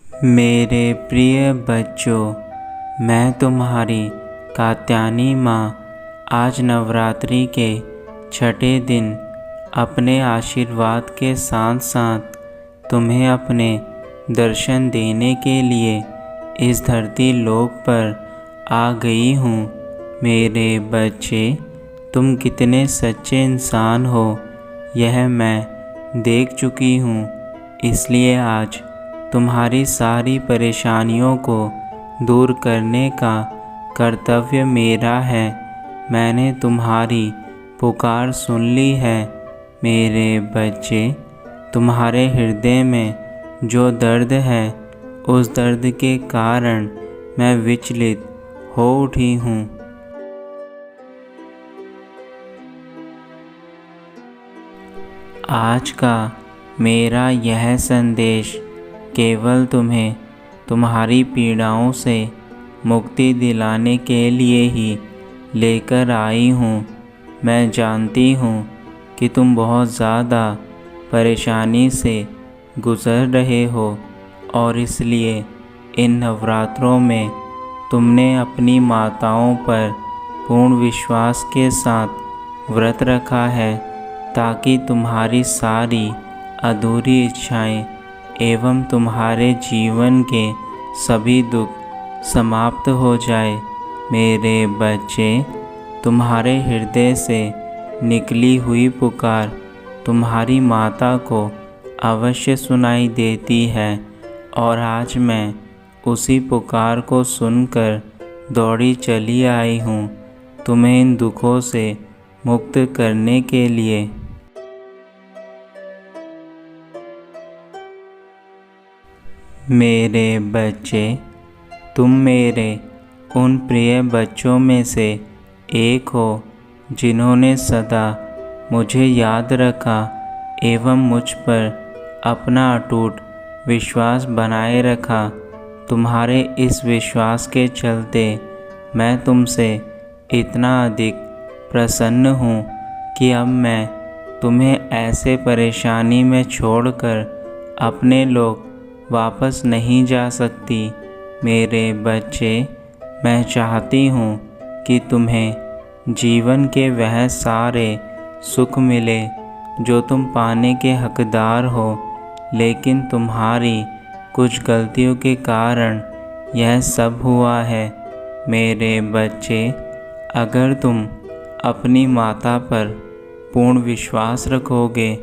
मेरे प्रिय बच्चों, मैं तुम्हारी कात्यायनी माँ आज नवरात्रि के छठे दिन अपने आशीर्वाद के साथ साथ तुम्हें अपने दर्शन देने के लिए इस धरती लोक पर आ गई हूँ। मेरे बच्चे, तुम कितने सच्चे इंसान हो यह मैं देख चुकी हूँ, इसलिए आज तुम्हारी सारी परेशानियों को दूर करने का कर्तव्य मेरा है। मैंने तुम्हारी पुकार सुन ली है। मेरे बच्चे, तुम्हारे हृदय में जो दर्द है उस दर्द के कारण मैं विचलित हो उठी हूँ। आज का मेरा यह संदेश केवल तुम्हें तुम्हारी पीड़ाओं से मुक्ति दिलाने के लिए ही लेकर आई हूँ। मैं जानती हूँ कि तुम बहुत ज़्यादा परेशानी से गुज़र रहे हो और इसलिए इन नवरात्रों में तुमने अपनी माताओं पर पूर्ण विश्वास के साथ व्रत रखा है ताकि तुम्हारी सारी अधूरी इच्छाएं एवं तुम्हारे जीवन के सभी दुख समाप्त हो जाए। मेरे बच्चे, तुम्हारे हृदय से निकली हुई पुकार तुम्हारी माता को अवश्य सुनाई देती है और आज मैं उसी पुकार को सुनकर दौड़ी चली आई हूँ तुम्हें इन दुखों से मुक्त करने के लिए। मेरे बच्चे, तुम मेरे उन प्रिय बच्चों में से एक हो जिन्होंने सदा मुझे याद रखा एवं मुझ पर अपना अटूट विश्वास बनाए रखा। तुम्हारे इस विश्वास के चलते मैं तुमसे इतना अधिक प्रसन्न हूँ कि अब मैं तुम्हें ऐसे परेशानी में छोड़कर अपने लोग वापस नहीं जा सकती। मेरे बच्चे, मैं चाहती हूँ कि तुम्हें जीवन के वह सारे सुख मिले जो तुम पाने के हकदार हो, लेकिन तुम्हारी कुछ गलतियों के कारण यह सब हुआ है। मेरे बच्चे, अगर तुम अपनी माता पर पूर्ण विश्वास रखोगे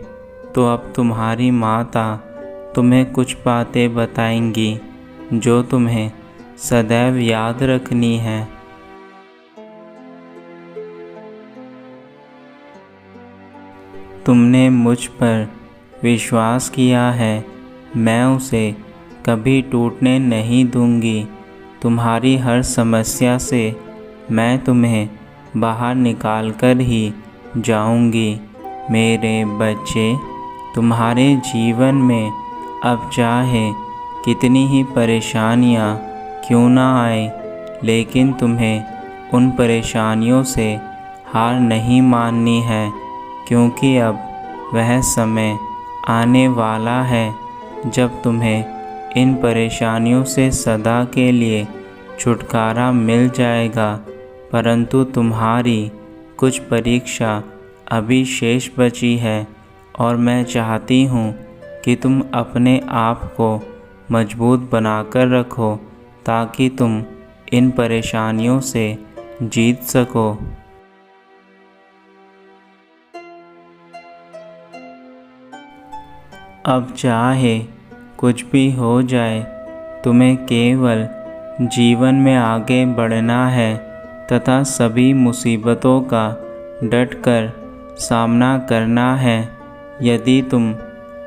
तो अब तुम्हारी माता तुम्हें कुछ बातें बताएंगी जो तुम्हें सदैव याद रखनी है। तुमने मुझ पर विश्वास किया है, मैं उसे कभी टूटने नहीं दूंगी। तुम्हारी हर समस्या से मैं तुम्हें बाहर निकाल कर ही जाऊंगी। मेरे बच्चे, तुम्हारे जीवन में अब चाहे कितनी ही परेशानियां क्यों ना आए, लेकिन तुम्हें उन परेशानियों से हार नहीं माननी है, क्योंकि अब वह समय आने वाला है जब तुम्हें इन परेशानियों से सदा के लिए छुटकारा मिल जाएगा। परंतु तुम्हारी कुछ परीक्षा अभी शेष बची है और मैं चाहती हूँ कि तुम अपने आप को मजबूत बनाकर रखो ताकि तुम इन परेशानियों से जीत सको। अब चाहे कुछ भी हो जाए, तुम्हें केवल जीवन में आगे बढ़ना है तथा सभी मुसीबतों का डटकर सामना करना है। यदि तुम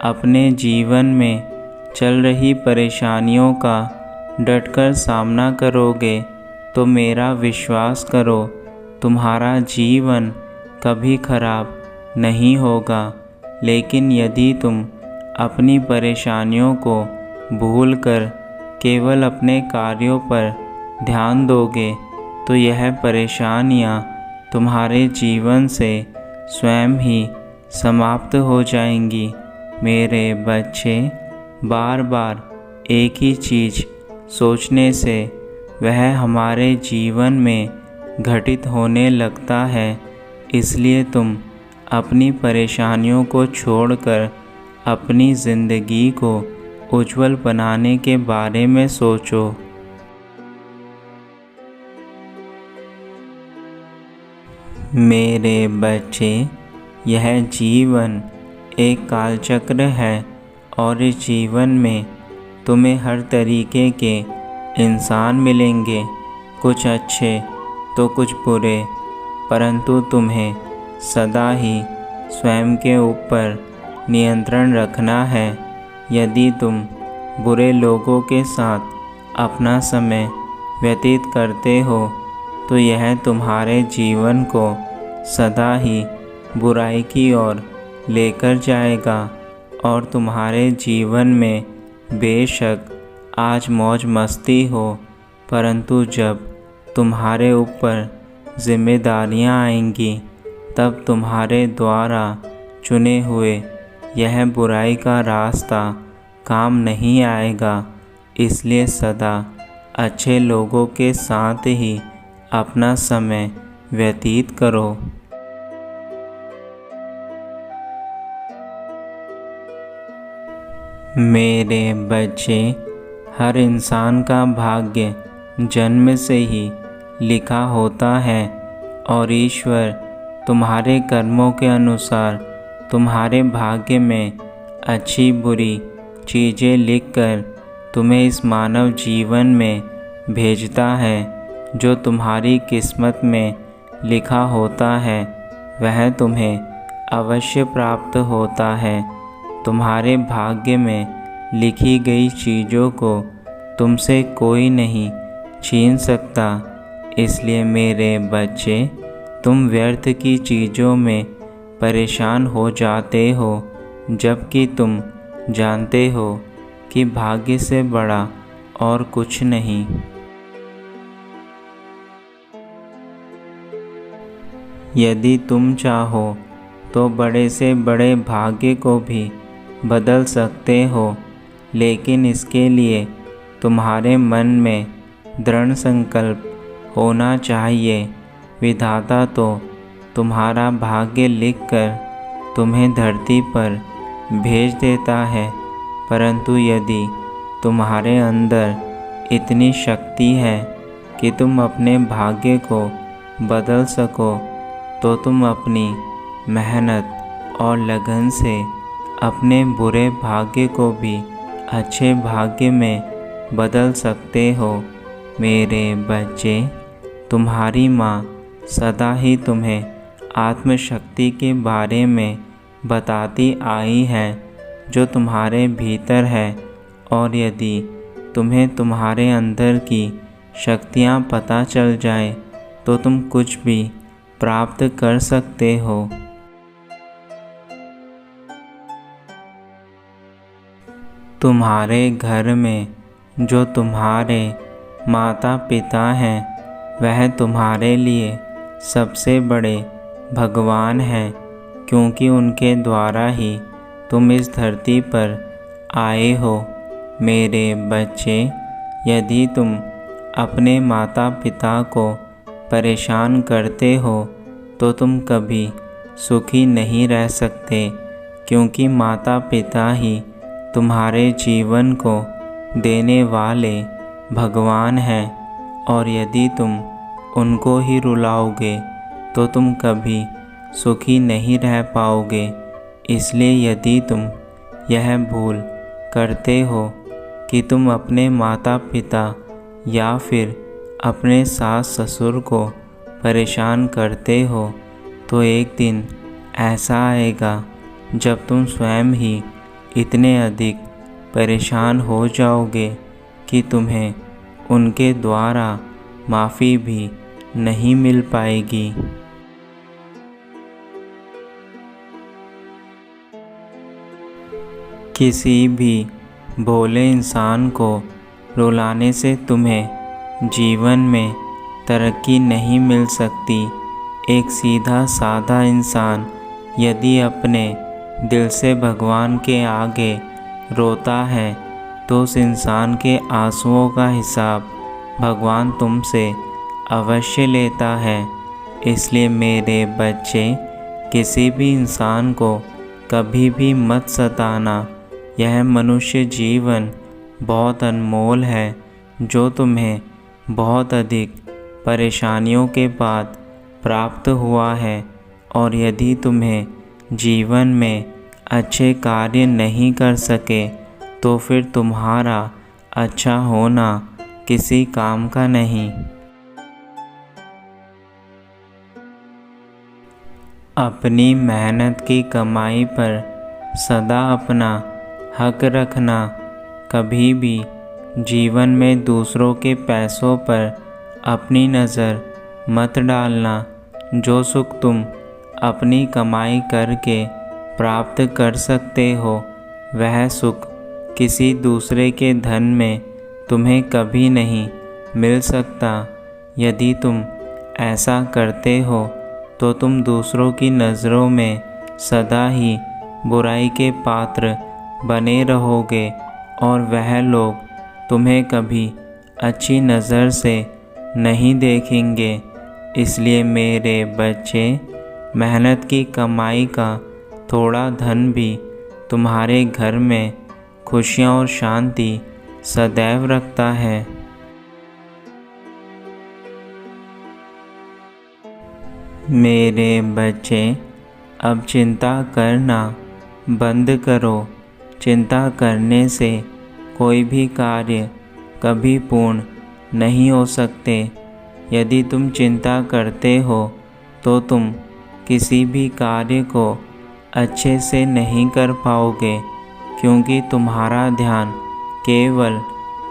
अपने जीवन में चल रही परेशानियों का डटकर सामना करोगे तो मेरा विश्वास करो, तुम्हारा जीवन कभी खराब नहीं होगा। लेकिन यदि तुम अपनी परेशानियों को भूलकर केवल अपने कार्यों पर ध्यान दोगे तो यह परेशानियाँ तुम्हारे जीवन से स्वयं ही समाप्त हो जाएंगी। मेरे बच्चे, बार बार एक ही चीज़ सोचने से वह हमारे जीवन में घटित होने लगता है। इसलिए तुम अपनी परेशानियों को छोड़कर अपनी ज़िंदगी को उज्जवल बनाने के बारे में सोचो। मेरे बच्चे, यह जीवन एक कालचक्र है और इस जीवन में तुम्हें हर तरीके के इंसान मिलेंगे, कुछ अच्छे तो कुछ बुरे, परंतु तुम्हें सदा ही स्वयं के ऊपर नियंत्रण रखना है। यदि तुम बुरे लोगों के साथ अपना समय व्यतीत करते हो तो यह तुम्हारे जीवन को सदा ही बुराई की ओर लेकर जाएगा और तुम्हारे जीवन में बेशक आज मौज मस्ती हो, परंतु जब तुम्हारे ऊपर जिम्मेदारियां आएंगी तब तुम्हारे द्वारा चुने हुए यह बुराई का रास्ता काम नहीं आएगा। इसलिए सदा अच्छे लोगों के साथ ही अपना समय व्यतीत करो। मेरे बच्चे, हर इंसान का भाग्य जन्म से ही लिखा होता है और ईश्वर तुम्हारे कर्मों के अनुसार तुम्हारे भाग्य में अच्छी बुरी चीज़ें लिखकर तुम्हें इस मानव जीवन में भेजता है। जो तुम्हारी किस्मत में लिखा होता है वह तुम्हें अवश्य प्राप्त होता है। तुम्हारे भाग्य में लिखी गई चीज़ों को तुमसे कोई नहीं छीन सकता। इसलिए मेरे बच्चे, तुम व्यर्थ की चीज़ों में परेशान हो जाते हो, जबकि तुम जानते हो कि भाग्य से बड़ा और कुछ नहीं। यदि तुम चाहो तो बड़े से बड़े भाग्य को भी बदल सकते हो, लेकिन इसके लिए तुम्हारे मन में दृढ़ संकल्प होना चाहिए। विधाता तो तुम्हारा भाग्य लिखकर तुम्हें धरती पर भेज देता है, परंतु यदि तुम्हारे अंदर इतनी शक्ति है कि तुम अपने भाग्य को बदल सको, तो तुम अपनी मेहनत और लगन से अपने बुरे भाग्य को भी अच्छे भाग्य में बदल सकते हो। मेरे बच्चे, तुम्हारी माँ सदा ही तुम्हें आत्मशक्ति के बारे में बताती आई है जो तुम्हारे भीतर है, और यदि तुम्हें तुम्हारे अंदर की शक्तियाँ पता चल जाए तो तुम कुछ भी प्राप्त कर सकते हो। तुम्हारे घर में जो तुम्हारे माता पिता हैं वह तुम्हारे लिए सबसे बड़े भगवान हैं, क्योंकि उनके द्वारा ही तुम इस धरती पर आए हो। मेरे बच्चे, यदि तुम अपने माता पिता को परेशान करते हो तो तुम कभी सुखी नहीं रह सकते, क्योंकि माता पिता ही तुम्हारे जीवन को देने वाले भगवान हैं, और यदि तुम उनको ही रुलाओगे तो तुम कभी सुखी नहीं रह पाओगे। इसलिए यदि तुम यह भूल करते हो कि तुम अपने माता पिता या फिर अपने सास ससुर को परेशान करते हो, तो एक दिन ऐसा आएगा जब तुम स्वयं ही इतने अधिक परेशान हो जाओगे कि तुम्हें उनके द्वारा माफ़ी भी नहीं मिल पाएगी। किसी भी भोले इंसान को रुलाने से तुम्हें जीवन में तरक्की नहीं मिल सकती। एक सीधा साधा इंसान यदि अपने दिल से भगवान के आगे रोता है तो उस इंसान के आंसुओं का हिसाब भगवान तुमसे अवश्य लेता है। इसलिए मेरे बच्चे, किसी भी इंसान को कभी भी मत सताना। यह मनुष्य जीवन बहुत अनमोल है, जो तुम्हें बहुत अधिक परेशानियों के बाद प्राप्त हुआ है। और यदि तुम्हें जीवन में अच्छे कार्य नहीं कर सके, तो फिर तुम्हारा अच्छा होना किसी काम का नहीं। अपनी मेहनत की कमाई पर सदा अपना हक रखना। कभी भी जीवन में दूसरों के पैसों पर अपनी नज़र मत डालना। जो सुख तुम अपनी कमाई करके प्राप्त कर सकते हो, वह सुख किसी दूसरे के धन में तुम्हें कभी नहीं मिल सकता। यदि तुम ऐसा करते हो तो तुम दूसरों की नज़रों में सदा ही बुराई के पात्र बने रहोगे और वह लोग तुम्हें कभी अच्छी नज़र से नहीं देखेंगे। इसलिए मेरे बच्चे, मेहनत की कमाई का थोड़ा धन भी तुम्हारे घर में खुशियाँ और शांति सदैव रखता है। मेरे बच्चे, अब चिंता करना बंद करो। चिंता करने से कोई भी कार्य कभी पूर्ण नहीं हो सकते। यदि तुम चिंता करते हो तो तुम किसी भी कार्य को अच्छे से नहीं कर पाओगे, क्योंकि तुम्हारा ध्यान केवल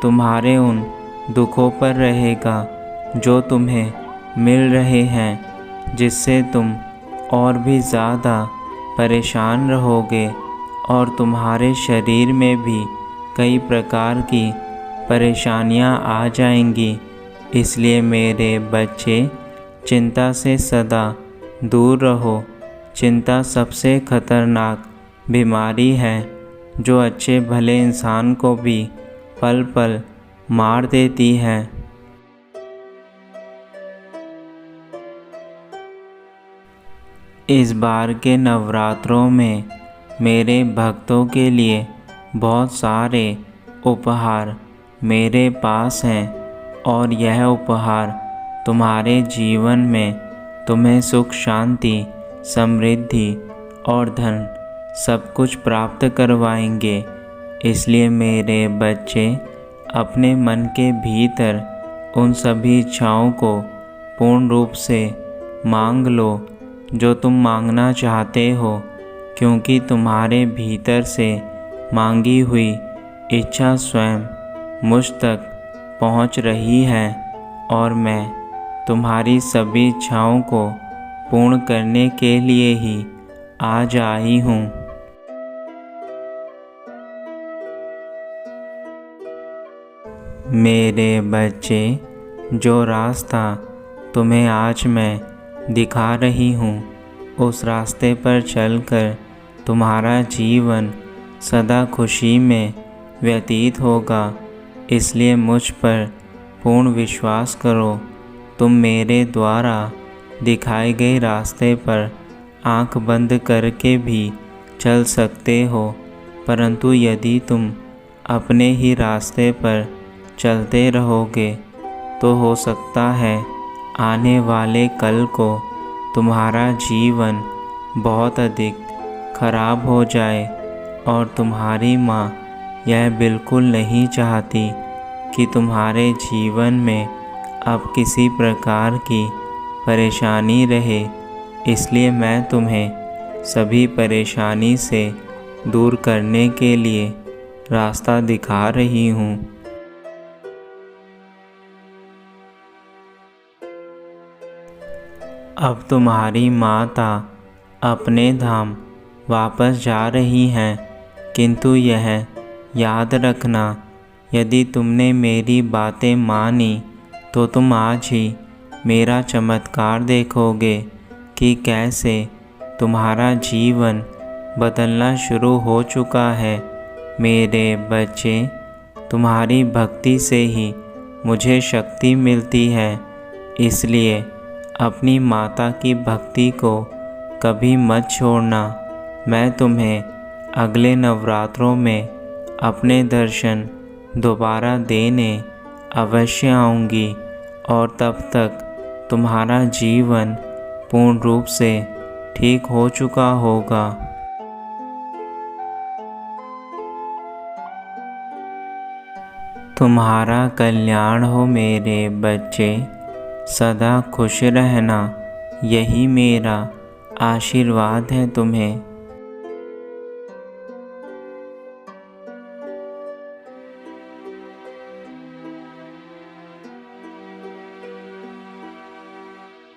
तुम्हारे उन दुखों पर रहेगा जो तुम्हें मिल रहे हैं, जिससे तुम और भी ज़्यादा परेशान रहोगे और तुम्हारे शरीर में भी कई प्रकार की परेशानियां आ जाएंगी। इसलिए मेरे बच्चे, चिंता से सदा दूर रहो। चिंता सबसे खतरनाक बीमारी है, जो अच्छे भले इंसान को भी पल पल मार देती है। इस बार के नवरात्रों में मेरे भक्तों के लिए बहुत सारे उपहार मेरे पास हैं, और यह उपहार तुम्हारे जीवन में तुम्हें सुख, शांति, समृद्धि और धन सब कुछ प्राप्त करवाएंगे। इसलिए मेरे बच्चे, अपने मन के भीतर उन सभी इच्छाओं को पूर्ण रूप से मांग लो जो तुम मांगना चाहते हो, क्योंकि तुम्हारे भीतर से मांगी हुई इच्छा स्वयं मुझ तक पहुंच रही है, और मैं तुम्हारी सभी इच्छाओं को पूर्ण करने के लिए ही आज आई हूँ। मेरे बच्चे, जो रास्ता तुम्हें आज मैं दिखा रही हूँ, उस रास्ते पर चलकर तुम्हारा जीवन सदा खुशी में व्यतीत होगा। इसलिए मुझ पर पूर्ण विश्वास करो। तुम मेरे द्वारा दिखाए गए रास्ते पर आंख बंद करके भी चल सकते हो, परंतु यदि तुम अपने ही रास्ते पर चलते रहोगे तो हो सकता है आने वाले कल को तुम्हारा जीवन बहुत अधिक खराब हो जाए। और तुम्हारी माँ यह बिल्कुल नहीं चाहती कि तुम्हारे जीवन में अब किसी प्रकार की परेशानी रहे। इसलिए मैं तुम्हें सभी परेशानी से दूर करने के लिए रास्ता दिखा रही हूँ। अब तुम्हारी माता अपने धाम वापस जा रही हैं, किंतु यह याद रखना, यदि तुमने मेरी बातें मानी तो तुम आज ही मेरा चमत्कार देखोगे कि कैसे तुम्हारा जीवन बदलना शुरू हो चुका है। मेरे बच्चे, तुम्हारी भक्ति से ही मुझे शक्ति मिलती है, इसलिए अपनी माता की भक्ति को कभी मत छोड़ना। मैं तुम्हें अगले नवरात्रों में अपने दर्शन दोबारा देने अवश्य आऊँगी और तब तक तुम्हारा जीवन पूर्ण रूप से ठीक हो चुका होगा। तुम्हारा कल्याण हो मेरे बच्चे, सदा खुश रहना, यही मेरा आशीर्वाद है तुम्हें।